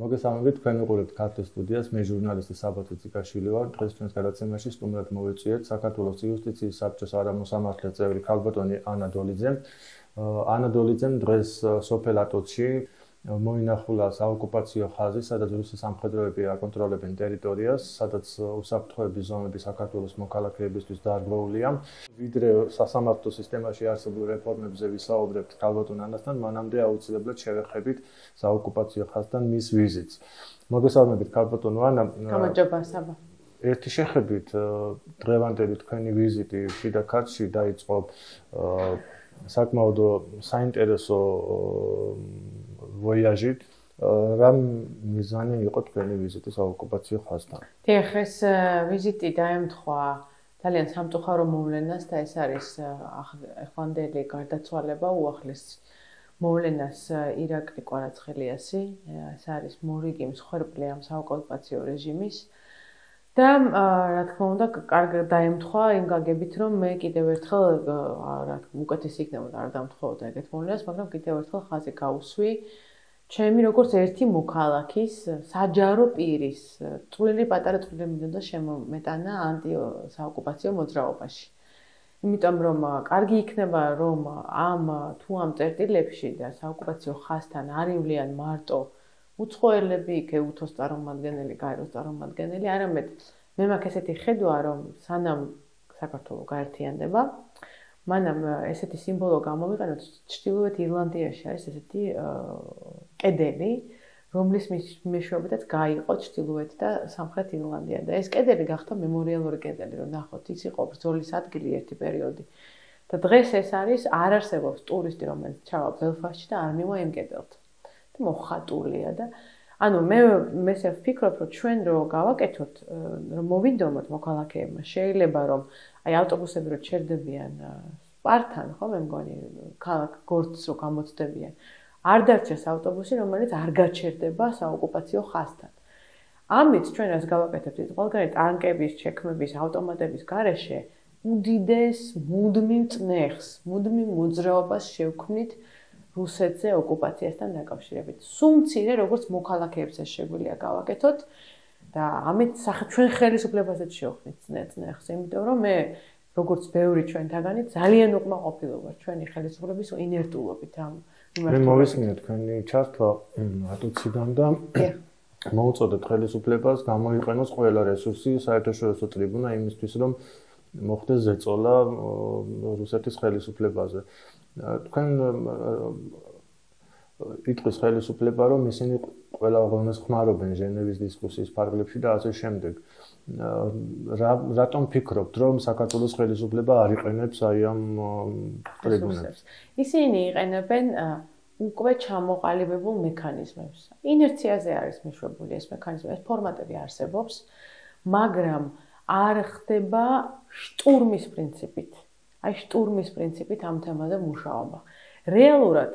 მოგესალმებით, თქვენ უყურებთ ქართულ სტუდიას, მე ჟურნალისტი საბათო ციკაშვილი ვარ. დღეს ჩვენს გადაცემაში სტუმრად მოვიწვიეთ საქართველოს იუსტიციის საბჭოს არამოსამართლე წევრი ქალბატონი ანა დოლიძე. ანა დოლიძემ დღეს სოფელ ატოცში მოინახულა საოკუპაციო ხაზი, სადაც რუსი სამხედროები აკონტროლებენ ტერიტორიას, სადაც უსაფრთხოების ზონები საქართველოს მოქალაქეებისთვის დარღვეულია. ვიდრე სასამართლო სისტემაში არსებულ რეფორმებზე ვისაუბრებთ ქალბატონ ანასთან, მანამდე აუცილებლად შევეხებით საოკუპაციო ხაზთან მის ვიზიტს. მოგესალმებით ქალბატონო ანა. გამარჯობა საბა. ერთი შეხედვით დღევანდელი თქვენი ვიზიტი შიდა ქართლში დაიწყო საკმაოდ საინტერესო ვოიაჟით. რა მიზანი იყო თქვენი ვიზიტი საოკუპაციო ხაზთან? დიახ, ეს ვიზიტი დაემთხვა ძალიან სამწუხარო მოვლენას და ეს არის ახლანდელი გარდაცვალება უახლეს მოვლენას ირაკლი კვარაცხელიასი. ეს არის მორიგი მსხვერპლი ამ საოკუპაციო რეჟიმის. და რა თქმა უნდა, კარგად დაემთხვა იმ გაგებით, რომ მე კიდევ ერთხელ რა თქმა უნდა, უკეთესი იქნებოდა არ დამთხოვდა ეგეთ მოვლენას, მაგრამ კიდევ ერთხელ ხაზი გავუსვი. ჩემი როგორც ერთი მოქალაქის, საჯარო პირის, წვლილი პატარა წვლილი მინდოდა შემომეტანა ანტისაოკუპაციო მოძრაობაში. იმიტომ რომ კარგი იქნება რომ თუ ამ წერტილებში და საოკუპაციო ხაზთან არ ივლიან მარტო უცხოელები, გეუთოს წარმომადგენელი, გაეროს წარმომადგენელი, არამედ მე მაქვს ესეთი ხედვა, რომ სანამ საქართველო გაერთიანდება, მანამ ესეთი სიმბოლო გამოვიყენოთ, ჩრდილოეთ ირლანდიაში არის ესეთი კედელი, რომლის მეშვეობითაც გაიყო ჩრდილოეთ და სამხრეთ ირლანდია და ეს კედელი გახდა მემორიალური კედელი, რომ ნახოთ, ის იყო ბრძოლის ადგილი ერთი პერიოდი. და დღეს ეს არის არ არსებობს ტურისტი, რომელიც ჩავა ბელფასტში და არ მივა იმ კედელთან. და მოხატულია და ანუ მე ესე ვფიქრობ, რომ ჩვენ რო გავაკეთოთ, რომ მოვიდომოთ მოქალაქეებმა, შეიძლება რომ აი ავტობუსები რო ჩერდებიან სპართან, ხო, მე მგონი, ქალაქ გორცს რო გამოცდებიან. არ დარჩეს ავტობუსი, რომელიც არ გაჩერდება საოკუპაციო ხაზთან. ამით ჩვენ რას გავაკეთებთ? ყველგან ტანკების, ჩექმების, ავტომატების გარეშე უდიდეს მუდმივ წნეხს, მუდმივ მოძრაობას შევქმნით რუსეთზე ოკუპაციასთან დაკავშირებით. სულ მცირე როგორც მოქალაქეებს ეს შეგვიძლია გავაკეთოთ და ამით ჩვენ ხელისუფლებასაც შევქმნით წნეხს, იმიტომ რომ მე როგორც ბევრი ჩვენთაგანი ძალიან უკმაყოფილო ვარ ჩვენი ხელისუფლების ინერტულობით ამ მე მოვისმინე თქვენი ჩართვა ატოციდან და მოუწოდეთ ხელისუფლებას გამოიყენოს ყველა რესურსი საერთაშორისო ტრიბუნა იმისთვის, რომ მოხდეს ზეწოლა რუსეთის ხელისუფლებაზე. თქვენ იტყვის ხელისუფლება, რომ ისინი ყველა ღონეს ხმარობენ ჟენევის დისკუსიის ფარგლებში და ასე შემდეგ. რატომ ფიქრობთ, რომ საქართველოს ხელისუფლება არ იყენებს აი ამ ტრიბუნებს? ისინი იყენებენ უკვე ჩამოყალიბებულ მექანიზმებს. ინერციაზე არის მეშვებული ეს მექანიზმი, ეს ფორმატები არსებობს, მაგრამ არ ხდება შტურმის პრინციპით. აი შტურმის პრინციპით ამ თემაზე მუშაობა. რეალურად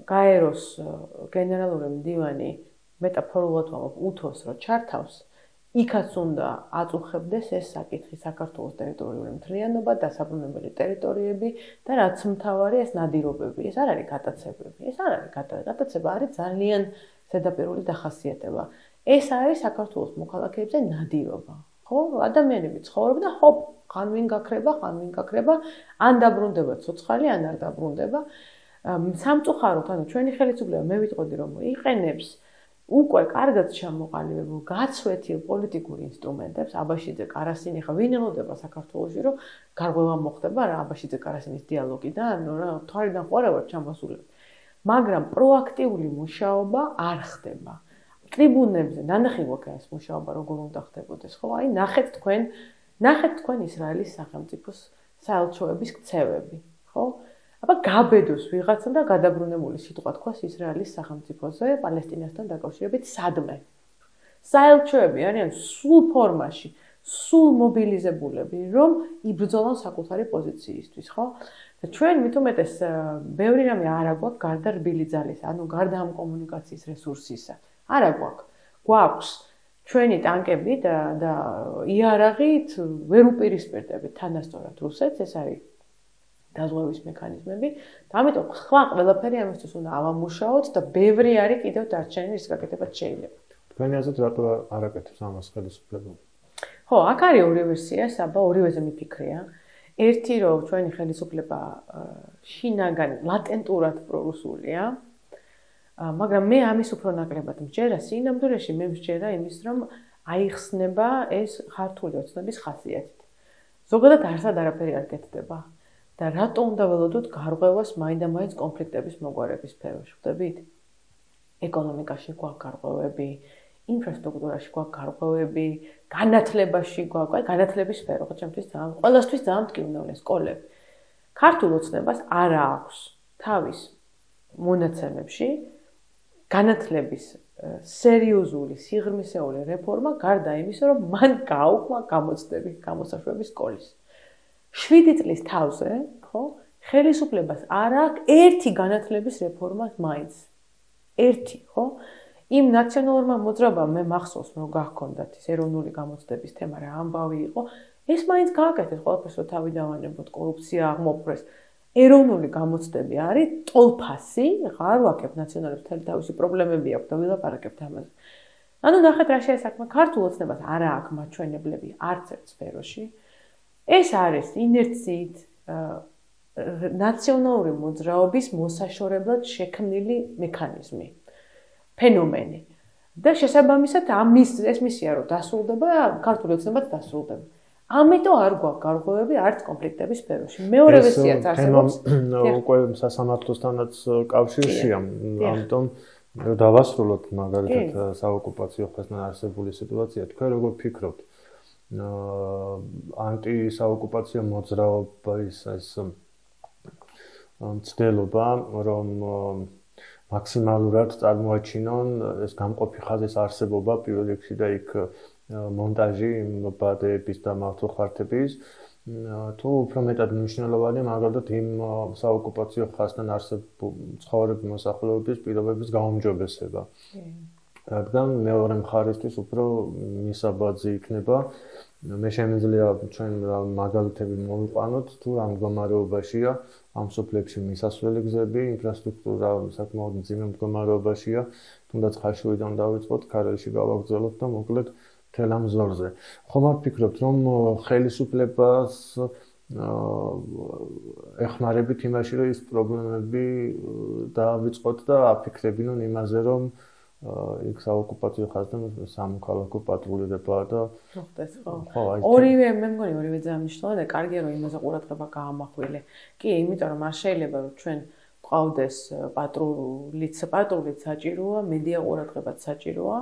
გაეროს გენერალური მდივანი მეტაფორულად ვამბობ უთოს რო ჩართავს, იქაც უნდა აწუხებდეს ეს საკითხი საქართველოს ტერიტორიული მთლიანობა, დასაბრუნებელი ტერიტორიები და რაც მთავარი ეს ნადირობები. ეს არ არის გატაცებები. ეს არ არის გატაცება, არის ძალიან ზედაპირული დახასიათება. ეს არის საქართველოს მოქალაქეებზე ნადირობა. ხო, ადამიანები ცხოვრობენ და ჰოპ, ხან ვინ გაქრება, ან დაბრუნდება ცოცხალი, ან არ დაბრუნდება. სამწუხაროდ, ანუ ჩვენი ხელისუფლება მე ვიტყოდი, რომ იყენებს უკვე კარგად ჩამოყალიბებულ გაცვეთილ პოლიტიკურ ინსტრუმენტებს, აბაშიძე კარასინი ხა ვინ ელოდება საქართველოში, რომ გარღვევა მოხდება რა აბაშიძე კარასინის დიალოგიდან, რა თვარიდან ხوارა ვარ ჩამოსულები. მაგრამ პროაქტიული მუშაობა არ ხდება. ტრიბუნებზე ნანახი გვაქვს ეს მუშაობა როგორ უნდა ხდებოდეს, ხო? აი ნახეთ თქვენ ისრაელის სახელმწიფოს საელჩოების ქცევები, ხო? აბა გაბედოს ვიღაცა და გადაბრუნებული სიტყვა თქვას ისრაელის სახელმწიფოზე პალესტინასთან დაკავშირებით სადმე. საელჩოები არიან სულ ფორმაში, სულ მობილიზებულები, რომ იბრძოლონ საკუთარი პოზიციისთვის, ხო? და ჩვენ მithumetes ბევრი რამე არ აგვაქვს გარდა რბილი ძალის, ანუ გარდა ამ კომუნიკაციის რესურსისა. არა გვაქვს ჩვენი ტანკები და იარაღით ვერ უპირისპირდებით თანასწორად რუსეთს, ეს არის დაზღვევის მექანიზმები და ამიტომ სხვა ყველაფერი ამისთვის უნდა ავამუშაოთ და ბევრი არის კიდევ დარჩენილი რის გაკეთებაც შეიძლება. თქვენი აზრით რატო არ აკეთებს ამას ხელისუფლება? ხო, აქ არის ორი ვერსია, საბა ორივეზე მიფიქრია. ერთი რომ ჩვენი ხელისუფლება შინაგან ლატენტურად პრორუსულია, მაგრამ მე ამის უფრო ნაკლებად მჯერა, სინამდვილეში მე მჯერა იმის რომ აიხსნება ეს ქართული ოცნების ხასიათით. ზოგადად არსად არაფერი არ კეთდება და რატო უნდა ველოდოთ გარღვევას მაინდა-მაინც კონფლიქტების მოგვარების სფეროში, ხვდებით? ეკონომიკაში გვაქვს გარღვევები, ინფრასტრუქტურაში გვაქვს გარღვევები, განათლებაში გვაქვს, განათლების სფერო, ხო, ჩემთვის ძალიან, ყველასთვის ძალიან მტკივნეულია სკოლები. ქართულ ოცნებას არ აქვს თავის მონაცემებში განათლების სერიოზული, სიღრმისეული რეფორმა გარდა იმისა, რომ მან გააუქმა გამოცდები, გამოსაშვები სკოლის. 7 წლის თავზე, ხო, ხელისუფლებას არ აქვს ერთი განათლების რეფორმას მაინც. ერთი, ხო? იმ ნაციონალურმა მოძრაობამ მე მახსოვს, რომ გახქონდათ ეს ეროვნული გამოცდების თემა რა ამბავი იყო, ეს მაინც გააკეთეს ყველაფერს, რომ თავი დავანებოთ, კორუფცია აღმოფხვრეს. ეროვნული გამოცდები არის ტოლფასი, არ ვაკებ ნაციონალებს თელი თავისი პრობლემები აქვს და ვილაპარაკებთ ამაზე. ანუ ნახეთ რა შეესაქმნა ქართულ ოცნებას არა აქვს მაჩვენებლები არც ერთ სფეროში. ეს არის ინერციით ნაციონალური მოძრაობის მოსაშორებლად შექმნილი მექანიზმი, ფენომენი. და შესაბამისად ეს მისია რომ დასრულდება, ქართული ოცნებაც დასრულდება. ამიტომ არ გვაქვს გარღვევები არც კონფლიქტების სფეროში. მეორე ვერსიაც არსებობს. უკვე სასამართლოსთანაც კავშირშია, ამიტომ დავასრულოთ მაგალითად საოკუპაციო ხასთან არსებული სიტუაცია. თქვენ როგორ ფიქრობთ? ანტისაოკუპაციო მოძრაობის ეს მცდელობა, რომ მაქსიმალურად წარმოაჩინონ ეს გამყოფი ხაზის არსებობა პირველ რიგში და იქ მონტაჟი ბადეების და მართლხარდების თუ უფრო მეტად მნიშვნელოვანია მაგალითად იმ საოკუპაციო ხაზთან არსებულ ცხოვრების მოსახლეობის პირობების გაუმჯობესება. რადგან მეორე მხარისთვის უფრო მისაბაძი იქნება. მე შემიძლია ჩვენ მაგალითები მოვიყვანოთ თუ რა მდგომარეობაშია ამ სოფლებში მისასვლელი გზები, ინფრასტრუქტურა საკმაოდ მძიმე მდგომარეობაშია, თუნდაც ხაშურიდან დავიწყოთ, ქარელში გავაგრძელოთ და მოკლედ მთელ ამ ზოლზე. ხომ არ ფიქრობთ, რომ ხელისუფლებას ეხმარებით იმაში, რომ ის პრობლემები დავიწყოთ და აფიქრებინონ იმაზე, რომ იქ საოკუპაციო ხაზთან სამოქალაქო პატრულირება და მოხდეს, ხო? ორივე, მე მგონი ორივე ძალიან მნიშვნელოვანია, კარგია რომ იმაზე ყურადღება გაამახვილე. კი, იმიტომ რომ არ შეიძლება რომ ჩვენ გვყავდეს პატრულიც საჭიროა, მედია ყურადღებაც საჭიროა,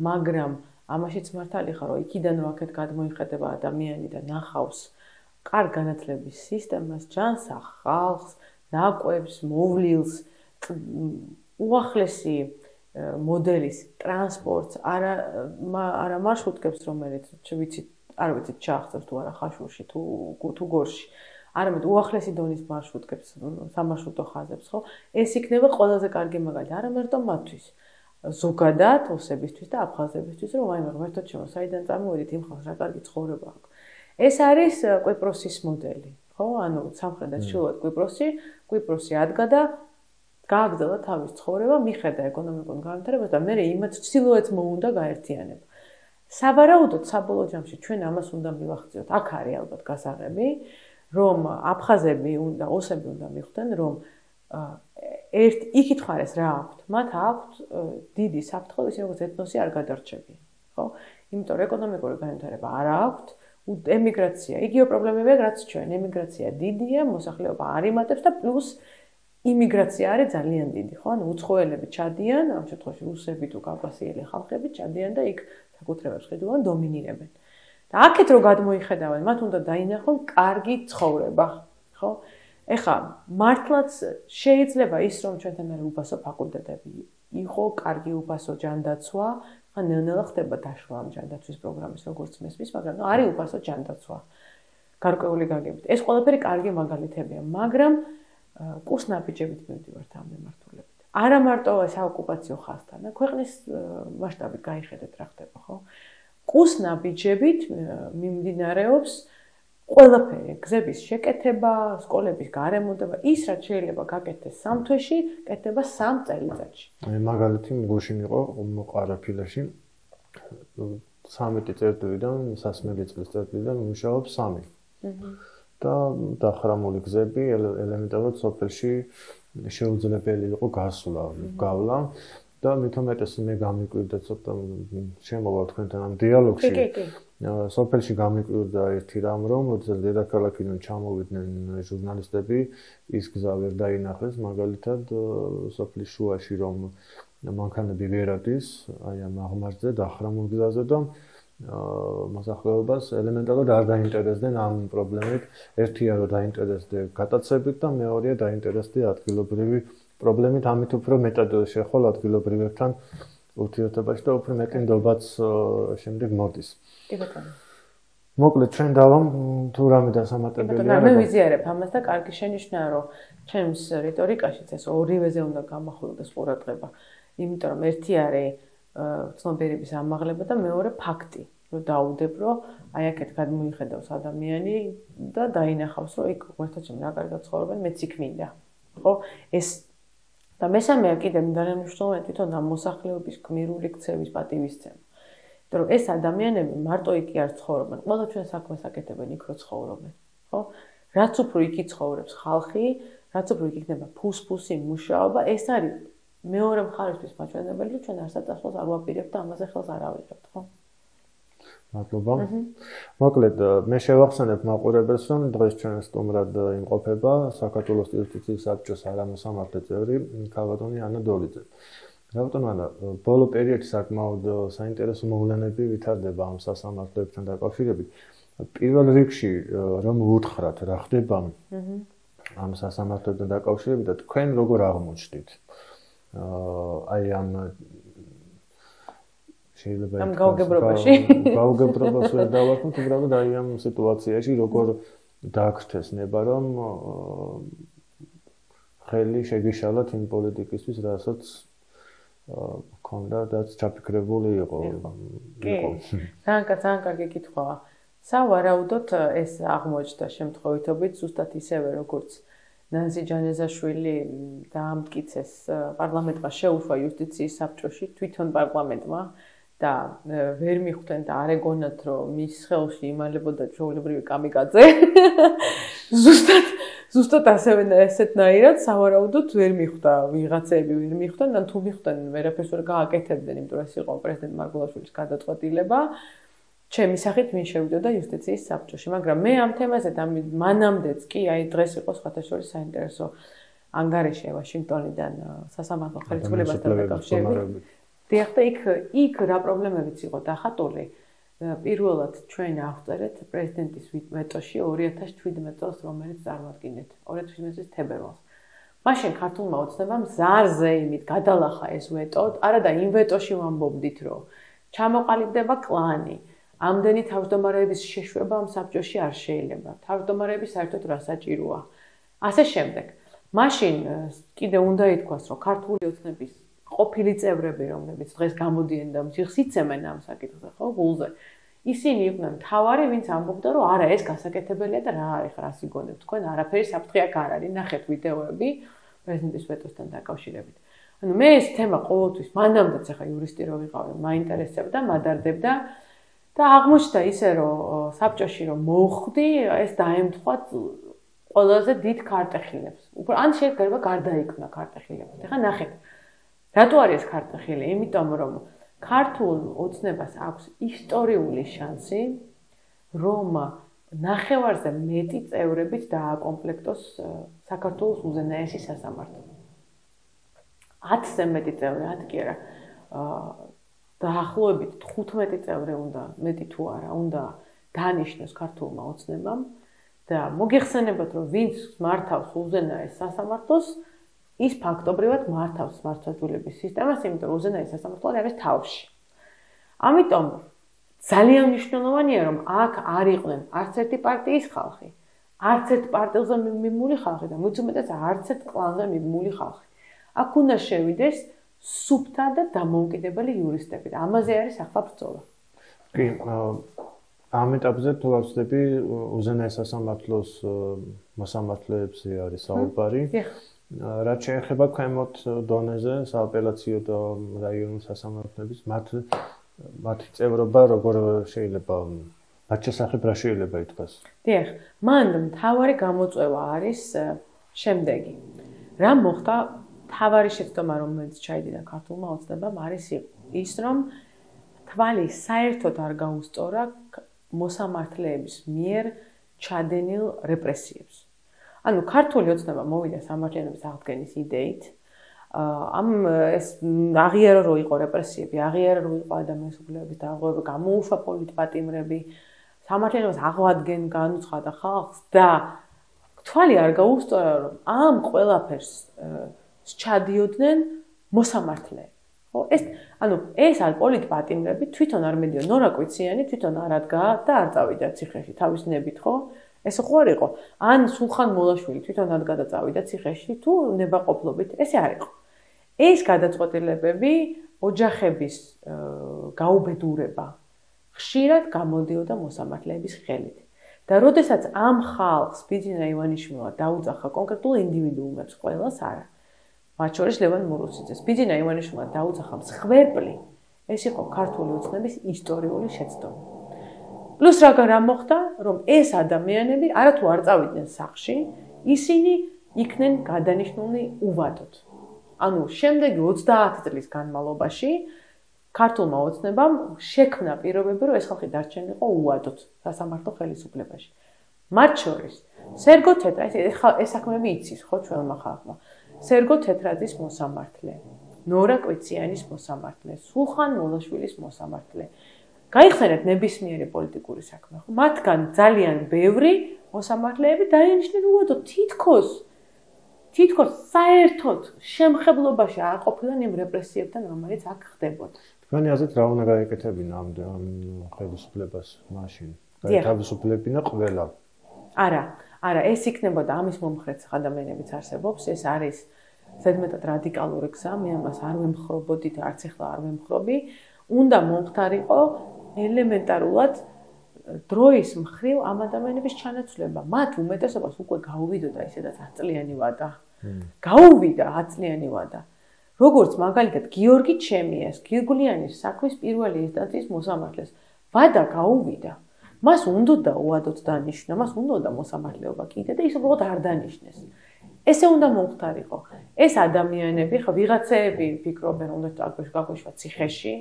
მაგრამ ამაშიც მართალი ხარ, რომ იქიდან რომ აქეთ გადმოიხედება ადამიანი და ნახავს კარგ განათლების სისტემას, ჯანსაღ ხალხს, ნაკვებს, მოვლილს, უახლესი მოდელის ტრანსპორტს, არა მარშრუტკებს, რომელიც ვიცით, არ ვიცით ჩაახცევს თუ არა ხაშურში თუ გორში, არამედ უახლესი დონის მარშრუტკებს, სამარშრუტო ხაზებს, ხო? ეს იქნება ყველაზე კარგი მაგალითი, არა მარტო მათთვის. ზოგადად ოსებისთვის და აფხაზებისთვის, რომ აი ღმერთო ჩემო, საიდან წამოვედით იმ ხალხს რა კარგი ცხოვრება აქვს. ეს არის კვიპროსის მოდელი, ხო? ანუ სამხრეთ და ჩრდილოეთ კვიპროსი ადგა და გააგრძელა თავის ცხოვრება, მიხედა ეკონომიკურ განვითარებას და მე იმათ ჩრდილოეთს მოუნდა გაერთიანება. სავარაუდოდ საბოლოო ჯამში ჩვენ ამას უნდა მივახციოთ. აქ არის ალბათ გასაღები, რომ აფხაზები და ოსები უნდა მიხვდნენ, რომ იქით ხარეს რა აქვთ? მათ აქვთ დიდი საფრთხე, ისე როგორც ეთნოსი არ გადარჩებიან, ხო? იმიტომ რომ ეკონომიკური განვითარება არ აქვთ, ემიგრაცია, იგივე პრობლემებია, რაც ჩვენ, ემიგრაცია დიდია, მოსახლეობა არ იმატებს და პლუს იმიგრაცია არის ძალიან დიდი, ხო? ანუ უცხოელები ჩადიან, ამ შემთხვევაში რუსები თუ კავკასიელი ხალხები ჩადიან და იქ საკუთრებებს ხედავენ, დომინირებენ. და აქეთ რო გადმოიხედავენ, მათ უნდა დაინახონ კარგი ცხოვრება, ხო? ეხლა მართლაც შეიძლება ის რომ ჩვენთან არის უფასო ფაკულტეტები, იყო კარგი უფასო ჯანდაცვა, ან ნელ-ნელა ხდება დაშლა ამ ჯანდაცვის პროგრამის როგორც მესმის, მაგრამ არის უფასო ჯანდაცვა გარკვეული გაგებით. ეს ყველაფერი კარგი მაგალითებია, მაგრამ კურსნაბიჯებით მივდივართ ამ მიმართულებით. არა მარტო საოკუპაციო ხაზთან, ქვეყნის მასშტაბით გაიხედეთ რა ხდება, ხო? კურსნაბიჯებით მიმდინარეობს ყველაფერი, გზების შეკეთება, სკოლების გარემოდება, ის რაც შეიძლება გაკეთდეს 3 თვეში, კეთდება 3 წელიწადში. მაგალითი გუშინ იყო ყარაფილაში 13 წერტილიდან, სასმელი წლის წერტილიდან მუშაობს 3. და დახრამული გზები ელემენტარულად სოფელში შეუძლებელი იყო გასვლა, გავლა და მithometes მე გამიკვირდა ცოტა შემოვა თქვენთან ამ დიალოგში. სოფელში გამიკვირდა ერთი რამ, რომ როდესაც დედაქალაქიდან ჩამოვიდნენ ჟურნალისტები, ის გზა ვერ დაინახეს, მაგალითად სოფლის შუაში რომ მანქანები ვერ ადის, აი ამ აღმართზე დახრამულ გზაზე და მოსახლეობას ელემენტარულად არ დაინტერესდნენ ამ პრობლემით. ერთია რომ დაინტერესდე გატაცებით და მეორეა დაინტერესდე ადგილობრივი პრობლემით, ამით უფრო მეტად შეხვალ ადგილობრივებთან ურთიერთობაში და უფრო მეტი ნდობაც შემდეგ მოდის. კი ბატონო. მოკლედ ჩვენ დავამ თუ რამე დასამატებელია. მე ვიზიარებ ამას და კარგი შენიშვნაა რომ ჩემს რიტორიკაშიც ეს ორივეზე უნდა გამახვილდეს ყურადღება. იმიტომ რომ ერთი არის ცნობიერების ამაღლება და მეორე ფაქტი, რომ დაუდებ რომ აი აქეთ გადმოიხედავს ადამიანი და დაინახავს რომ იქ ერთად რა კარგად ცხოვრობენ, მეც იქ მინდა. ხო? ეს და მესამეა კიდე ძალიან მნიშვნელოვანი თვითონ ამ მოსახლეობის გმირული ქცევის პატივისცემა. იმიტომ რომ ეს ადამიანები მარტო იქ არ ცხოვრობენ, ყველა ჩვენ საქმეს აკეთებენ იქ რო ცხოვრობენ, ხო? რაც უფრო იქ ცხოვრობს ხალხი, რაც უფრო იქ იქნება ფუსფუსი მუშაობა, ეს არის მეორე მხარისთვის მაჩვენებელი, რომ ჩვენ არსაწასვლას არ ვაპირებთ და ამაზე ხელს არ ავიღებთ, ხო? მადლობა. მოკლედ მე შევახსენებ მაყურებელს, რომ დღეს ჩვენ სტუმრად იმყოფება საქართველოს იუსტიციის საბჭოს არამოსამართლე წევრი ქალბატონი ანა დოლიძე. რატომ ანა, ბოლო პერიოდში საკმაოდ საინტერესო მოვლენები ვითარდება ამ სასამართლოებთან დაკავშირებით. პირველ რიგში რომ ვუთხრათ რა ხდება ამ სასამართლოებთან დაკავშირებით და თქვენ როგორ აღმოჩნდით? აი ამ შეიძლება ამ გაუგებრობაში გაუგებრობას ვერ დავარქმევთ, უბრალოდ აი ამ სიტუაციაში როგორ დააგრჩეს ნება რომ ხელი შეგიშალათ იმ პოლიტიკისთვის, რასაც ქონდა და ჩაფიქრებული იყო. ძალიან კარგი კითხვაა. სავარაუდოდ ეს აღმოჩნდა შემთხვევითობით ზუსტად ისევე როგორც ნანსი ჯანეზაშვილი დაამტკიცეს პარლამენტმა შეუშვა იუსტიციის საბჭოში თვითონ პარლამენტმა და ვერ მიხვდნენ და არ ეგონათ რომ მის ხელში იმალებოდა ჩვეულებრივი კამიკაძე. ზუსტად ასევე ესეთნაირად სავარაუდოდ ვერ მიხვდა ვიღაცები ვერ მიხვდნენ და თუ მიხვდნენ ვერაფერს ვერ გააკეთებდნენ, იმიტომ რომ ეს იყო პრეზიდენტ მარგულაშვილის გადაწყვეტილება. ჩემი სახით ვინ შევიდოდა იუსტიციის საბჭოში, მაგრამ მე ამ თემაზე და მანამდეც კი აი დღეს იყო სხვათა შორის საინტერესო ანგარიში ვაშინგტონიდან სასამართლო ხელისუფლებასთან დაკავშირებით. დიახ და იქ რა პრობლემებიც იყო დახატული. პირველად ჩვენ ავწერეთ პრეზიდენტის ვეტოში 2017 წელს, რომელიც წარმოადგენთ 2017 თებერვალს. მაშინ ქართულმა ოცნებამ ზარზე იმით გადალახა ეს ვეტო, არა და იმ ვეტოში ვამბობდით, რომ ჩამოყალიბდება კლანი. ამდენი თავმჯდომარეების შეშვება ამ საბჭოში არ შეიძლება. თავმჯდომარეები საერთოდ რა საჭიროა. ასე შემდეგ. მაშინ კიდე უნდა ითქვას, რომ ქართული ოცნების ყოფილი წევრები, რომლებიც დღეს გამოდიან და მჯიხს იცემენ ამ საკითხზე, ხო, გულზე. ისინი იყვნენ თავარი, ვინც ამბობდა, რომ არა, ეს გასაკეთებელია და რა არის, რა სიგონებთ თქვენ, არაფერი საფრთხე აქ არ არის. ნახეთ ვიდეოები პრეზიდენტის ვეტოსთან დაკავშირებით. ანუ მე ეს თემა ყოველთვის მანამდეც ახლა იურისტი რო ვიყავი, მაინტერესებდა, მადარდებდა და აღმოჩნდა ისე, რომ საბჭოში რომ მოვხვდი, ეს დაემთხვა ყველაზე დიდ ქარტეხილებს. უფრო ან შეიძლება გარდაიქმნა ქარტეხილებად. ახლა ნახეთ. რატო არის ეს ქარტეხილი? იმიტომ რომ ქართულ ოცნებას აქვს ისტორიული შანსი, რომ ნახევარზე მეტი წევრებით დააკომპლექტოს საქართველოს უზენაესი სასამართლო. 10-ზე მეტი წევრი, 10 კი არა. დაახლოებით 15 წევრი უნდა, მეტი თუ არა, უნდა დანიშნოს ქართულმა ოცნებამ და მოგეხსენებათ, რომ ვინც მართავს უზენაეს სასამართლოს, ის ფაქტობრივად მართავს მართლმსაჯულების სისტემას, იმიტომ რომ უზენაესი სასამართლო არის თავში. ამიტომ ძალიან მნიშვნელოვანია, რომ აქ არ იყვნენ არც ერთი პარტიის ხალხი, არც ერთ პარტიულზე მიმული ხალხი და მით უმეტეს არც ერთ კლანზე მიმული ხალხი. აქ უნდა შევიდეს სუფთა და დამოუკიდებელი იურისტები და ამაზე არის ახლა ბრძოლა. კი, ამ ეტაპზე თუ ვაცდები უზენაეს სასამართლოს მოსამართლეებზე არის საუბარი. რაც შეეხება ქვემოთ დონეზე სააპელაციო და რაიონულ სასამართლოებს მათი წევრობა როგორ შეიძლება მათ შესახებ რა შეიძლება ითქვას? დიახ, მან მთავარი გამოწვევა არის შემდეგი. რა მოხდა მთავარი შეცდომა რომელიც ჩაიდიდა ქართულმა ოცნებამ არის ის რომ თვალი საერთოდ არ გაუსწორა მოსამართლეების მიერ ჩადენილ რეპრესიებს. ანუ ქართული ოცნება მოვიდა სამართლიანობის აღდგენის იდეით. ამ ეს აღიარა რომ იყო რეპრესიები, აღიარა რომ იყო ადამიანის უფლებების დარღვევა, გამოუშვა პოლიტპატიმრები, სამართლიანობას აღვადგენ, განუცხადა ხალხს და თვალი არ გაუსწორა რომ ამ ყველაფერს ჩადიოდნენ მოსამართლეები. ხო, ეს არის პოლიტპატიმრები, თვითონ არ მედიო ნორა კვიციანი, თვითონ არ ადგა და არ წავიდა ციხეში თავის ნებით, ხო? ეს ხო არ იყო. ან სულხან მოლაშვილი თვითონ ადგა და წავიდა ციხეში თუ ნებაყოფლობით, ესე არ იყო. ეს გადაწყვეტილებები ოჯახების გაუბედურება ხშირად გამოდიოდა მოსამართლეების ხელით. და როდესაც ამ ხალხს ბიძინა ივანიშვილმა დაუძახა კონკრეტულ ინდივიდუუმებს ყველას არა. მათ შორის ლევან მურუსიძეს. ბიძინა ივანიშვილმა დაუძახა მსხვერპლი. ეს იყო ქართული ოცნების ისტორიული შეცდომა. პლუს რა მოხდა, რომ ეს ადამიანები არათუ არ წავიდნენ სახლში, ისინი იქნენ გადანიშნულნი უვადოდ. ანუ შემდეგი 30 წლის განმავლობაში ქართულმა ოცნებამ შექმნა პირობები, რომ ეს ხალხი დარჩენილიყო უვადოდ სასამართლო ხელისუფლებაში. მათ შორის სერგო თეთრაძე, ეს საქმეები იცის ხო ჩვენმა ხალხმა. სერგო თეთრაძის მოსამართლე, ნორა კვიციანის მოსამართლე, სულხან მოლაშვილის მოსამართლე. გაიხსენეთ ნებისმიერი პოლიტიკური საქმე, ხო? მათგან ძალიან ბევრი მოსამართლეები დაინიშნენ უვადოდ თითქოს საერთოდ შემხებლობაში არ ყოფილან იმ რეპრესიებთან, რომელიც აქ ხდებოდა. თქვენი აზრით რა უნდა გაეკეთებინა ამ ხელისუფლებას მაშინ? გაეთავისუფლებინა ყველა? არა, ეს იქნებოდა ამის მომხრეც ადამიანებიც არსებობს, ეს არის ზედმეტად რადიკალური გზა, მე ამას არ ვემხრობოდი და არც ახლა არ ვემხრობი. უნდა მომხდარიყო ელემენტარულად დროის მხრივ ამ ადამიანების ჩანაცვლება. მათ უმეტესობას უკვე გაუვიდოდა ისედაც 10 წლიანი ვადა. გაუვიდა 10 წლიანი ვადა. როგორც მაგალითად გიორგი ჩემიას, გირგულიანის საქმის პირველი ინსტანციის მოსამართლეს ვადა გაუვიდა. მას უნდოდა უადოდ დანიშნა, მას უნდოდა მოსამართლეობა კიდე და ის უბრალოდ არ დანიშნეს. ესე უნდა მომხდარიყო. ეს ადამიანები, ხო ვიღაცეები ფიქრობენ, უნდა გაგვეშვა ციხეში.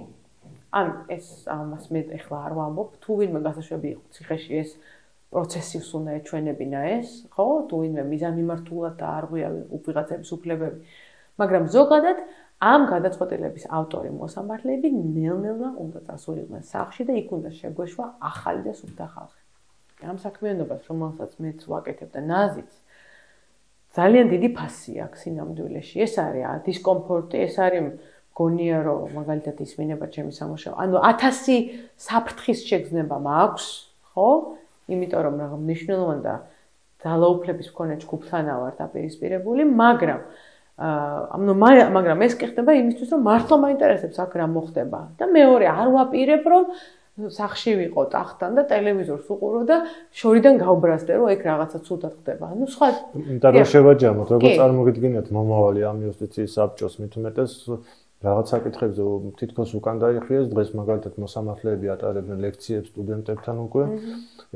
ან ეს ამას მე ახლა არ ვამბობ, თუ ვინმე გასაშვები იყო ციხეში ეს პროცესივს უნდა ეჩვენებინა ეს, ხო? თუ ვინმე მიზანმიმართულად და არ ღვია ვიღაცების უფლებები. მაგრამ ზოგადად ამ გადაწყვეტილების ავტორი მოსამართლეები ნელ-ნელა უნდა წასულიყვნენ სახლში და იქ უნდა შეგვეშვა ახალი და სუფთა ხალხი. ამ საქმიანობას, რომელსაც მეც ვაკეთებ და ნაზიც ძალიან დიდი ფასი აქვს სინამდვილეში. ეს არის დისკომფორტი, ეს არის გონია რომ მაგალითად ისმინება ჩემი სამუშაო. ანუ 1000 საფრთხის შეგრძნება მაქვს, ხო? იმიტომ რომ რაღაც მნიშვნელოვანი და ძალაუფლების მქონე ჯგუფთანა ვარ დაპირისპირებული, მაგრამ ეს კი ხდება იმისთვის რომ მართლა მაინტერესებს აქ რა მოხდება. და მეორე არ ვაპირებ რომ სახში ვიყო ტახტთან და ტელევიზორს უყურო და შორიდან გავბრასდე რომ ეგ რაღაცა ცუდად ხდება. ანუ სხვა და რა შევაჯამოთ, როგორ წარმოგიდგენიათ მომავალი ამ იუსტიციის საბჭოს მით უმეტეს რაღაც საკითხებზე თითქოს უკან დაიხიეს დღეს მაგალითად მოსამართლეები ატარებდნენ ლექციებს სტუდენტებთან უკვე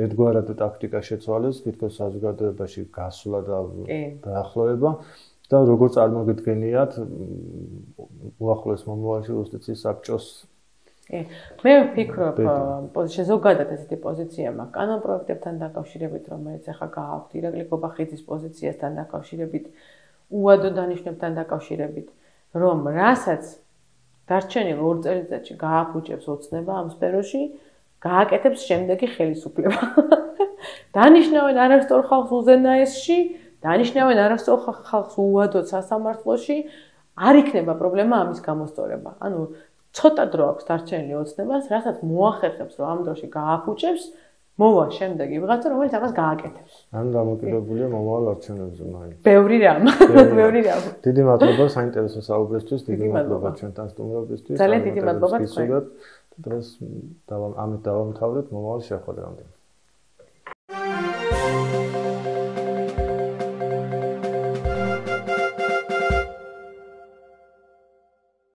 ერთგვარად ტაქტიკა შეცვალეს თითქოს საზოგადოებაში გასვლა და დაახლოება და როგორ წარმოგიდგენიათ უახლოეს მომავალში იუსტიციის საბჭოს მე ვფიქრობ ზოგადად ესეთი პოზიცია მაქვს კანონპროექტებთან დაკავშირებით რომელიც ახლა გააქვთ ირაკლი გობახიძის პოზიციასთან დაკავშირებით უადო დანიშნებთან დაკავშირებით რომ რასაც დარჩენილ 2 წელიწადში გააფუჭებს ოცნება ამ სფეროში, გააკეთებს შემდეგი ხელისუფლება. დანიშნავენ არასწორ ხალხს უზენაესში, დანიშნავენ არასწორ ხალხს უვადოდ სასამართლოში, არ იქნება პრობლემა ამის გამოსწორება. ანუ ცოტა დრო აქვს დარჩენილი ოცნებას, რასაც მოახერხებს რომ ამ დროში გააფუჭებს, მოვა შემდეგი ვიღაცა რომელიც ამას გააკეთებს. ან დამოკიდებულია მომავალ არჩევნებზე მაინც. ბევრი რამ. დიდი მადლობა საინტერესო საუბრისთვის, დიდი მადლობა ჩვენთან სტუმრობისთვის. ძალიან დიდი მადლობა გისურვებთ დღეს ამით დავამთავრეთ მომავალ შეხვედრამდე.